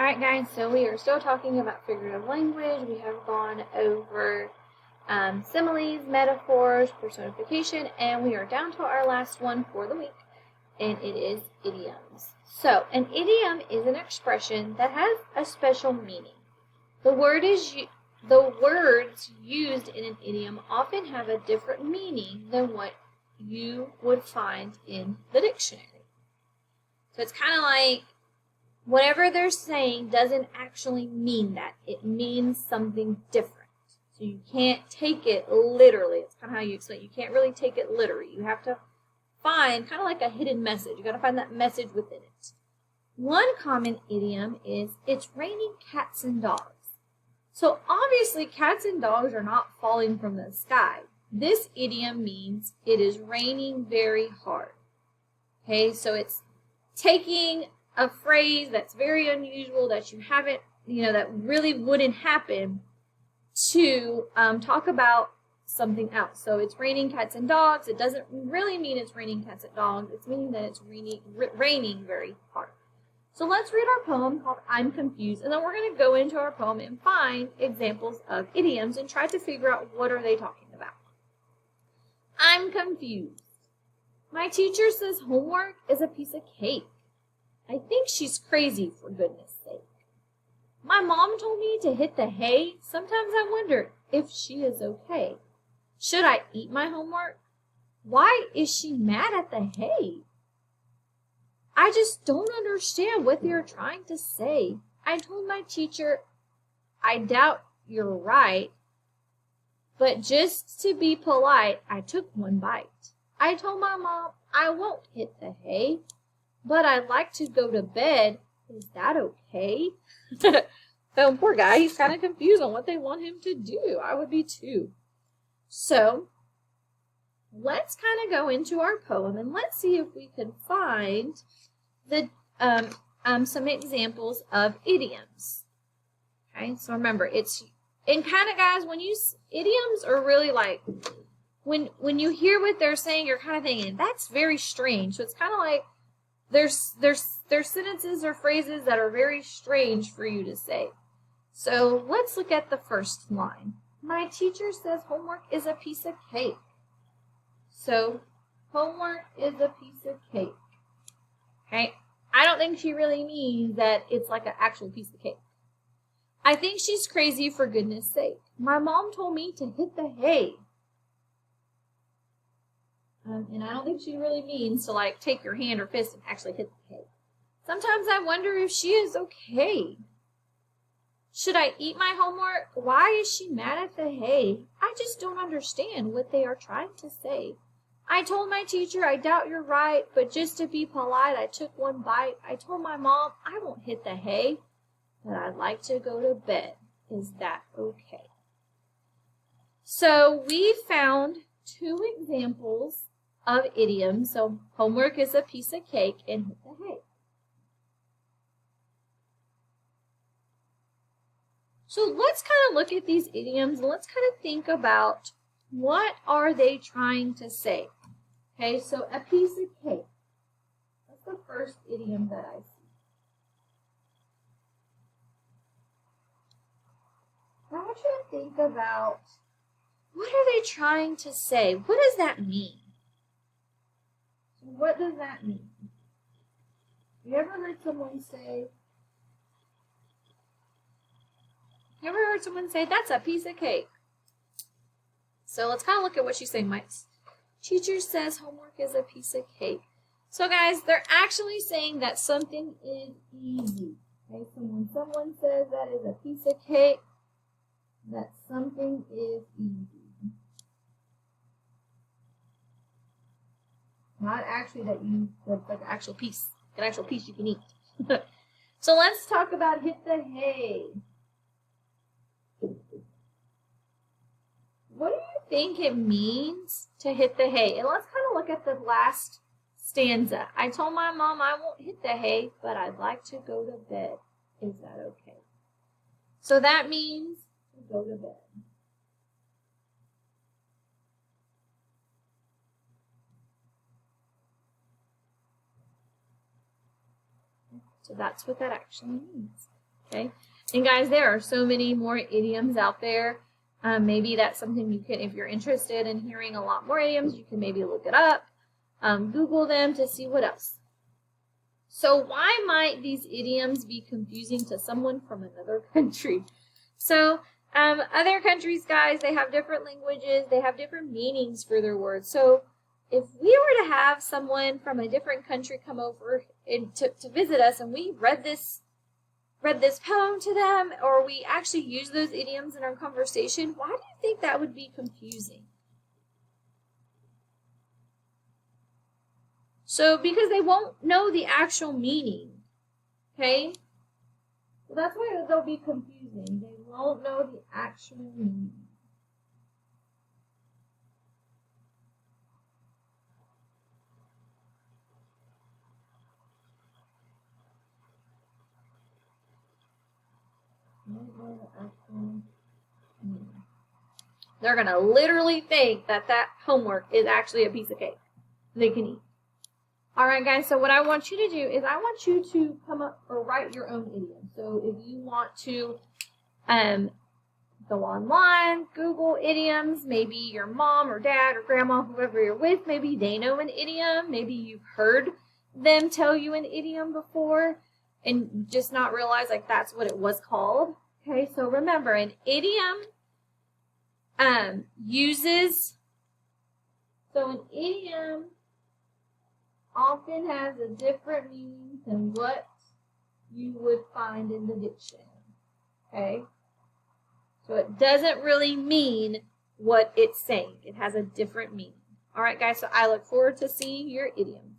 Alright guys, so we are still talking about figurative language. We have gone over similes, metaphors, personification, and we are down to our last one for the week, and it is idioms. So, an idiom is an expression that has a special meaning. The words used in an idiom often have a different meaning than what you would find in the dictionary. So it's kind of like whatever they're saying doesn't actually mean that. It means something different. So you can't take it literally. It's kind of how you explain it. You can't really take it literally. You have to find kind of like a hidden message. You got to find that message within it. One common idiom is, it's raining cats and dogs. So obviously cats and dogs are not falling from the sky. This idiom means it is raining very hard. Okay, so it's taking a phrase that's very unusual that you haven't, that really wouldn't happen to talk about something else. So it's raining cats and dogs. It doesn't really mean it's raining cats and dogs. It's meaning that it's raining very hard. So let's read our poem called I'm Confused, and then we're going to go into our poem and find examples of idioms and try to figure out what are they talking about. I'm confused. My teacher says homework is a piece of cake. I think she's crazy, for goodness sake. My mom told me to hit the hay. Sometimes I wonder if she is okay. Should I eat my homework? Why is she mad at the hay? I just don't understand what they're trying to say. I told my teacher, I doubt you're right, but just to be polite, I took one bite. I told my mom I won't hit the hay, but I'd like to go to bed. Is that okay? So poor guy, he's kind of confused on what they want him to do. I would be too. So let's kind of go into our poem and let's see if we can find the some examples of idioms. Okay, so remember, and kind of guys, idioms are really like, when you hear what they're saying, you're kind of thinking, that's very strange. So it's kind of like, there's sentences or phrases that are very strange for you to say. So let's look at the first line. My teacher says homework is a piece of cake. So homework is a piece of cake. Okay, I don't think she really means that it's like an actual piece of cake. I think she's crazy, for goodness sake. My mom told me to hit the hay. And I don't think she really means to like take your hand or fist and actually hit the hay. Sometimes I wonder if she is okay. Should I eat my homework? Why is she mad at the hay? I just don't understand what they are trying to say. I told my teacher, I doubt you're right, but just to be polite, I took one bite. I told my mom, I won't hit the hay, but I'd like to go to bed. Is that okay? So we found two examples of idioms. So homework is a piece of cake and hit the hay. So let's kind of look at these idioms and let's kind of think about what are they trying to say. Okay, so a piece of cake. That's the first idiom that I see. I want you to think about, what are they trying to say? What does that mean? What does that mean? You ever heard someone say, that's a piece of cake? So let's kind of look at what she's saying. My teacher says homework is a piece of cake. So guys, they're actually saying that something is easy. Okay, so when someone says that is a piece of cake, that something is easy. Not actually that's like an actual piece you can eat. So let's talk about hit the hay. What do you think it means to hit the hay? And let's kind of look at the last stanza. I told my mom I won't hit the hay, but I'd like to go to bed. Is that okay? So that means to go to bed. So that's what that actually means. Okay, and guys, there are so many more idioms out there. Maybe that's something you can, if you're interested in hearing a lot more idioms, you can maybe look it up, Google them to see what else. So why might these idioms be confusing to someone from another country? So other countries, guys, they have different languages. They have different meanings for their words. So if we were to have someone from a different country come over to visit us, and we read this poem to them, or we actually use those idioms in our conversation, why do you think that would be confusing? So because they won't know the actual meaning, okay? So that's why they'll be confusing. They won't know the actual meaning. They're going to literally think that homework is actually a piece of cake they can eat. All right, guys, so what I want you to do is I want you to come up or write your own idiom. So if you want to go online, Google idioms, maybe your mom or dad or grandma, whoever you're with, maybe they know an idiom. Maybe you've heard them tell you an idiom before and just not realize like that's what it was called. Okay, so remember, an idiom an idiom often has a different meaning than what you would find in the dictionary. Okay? So it doesn't really mean what it's saying. It has a different meaning. All right, guys, so I look forward to seeing your idiom.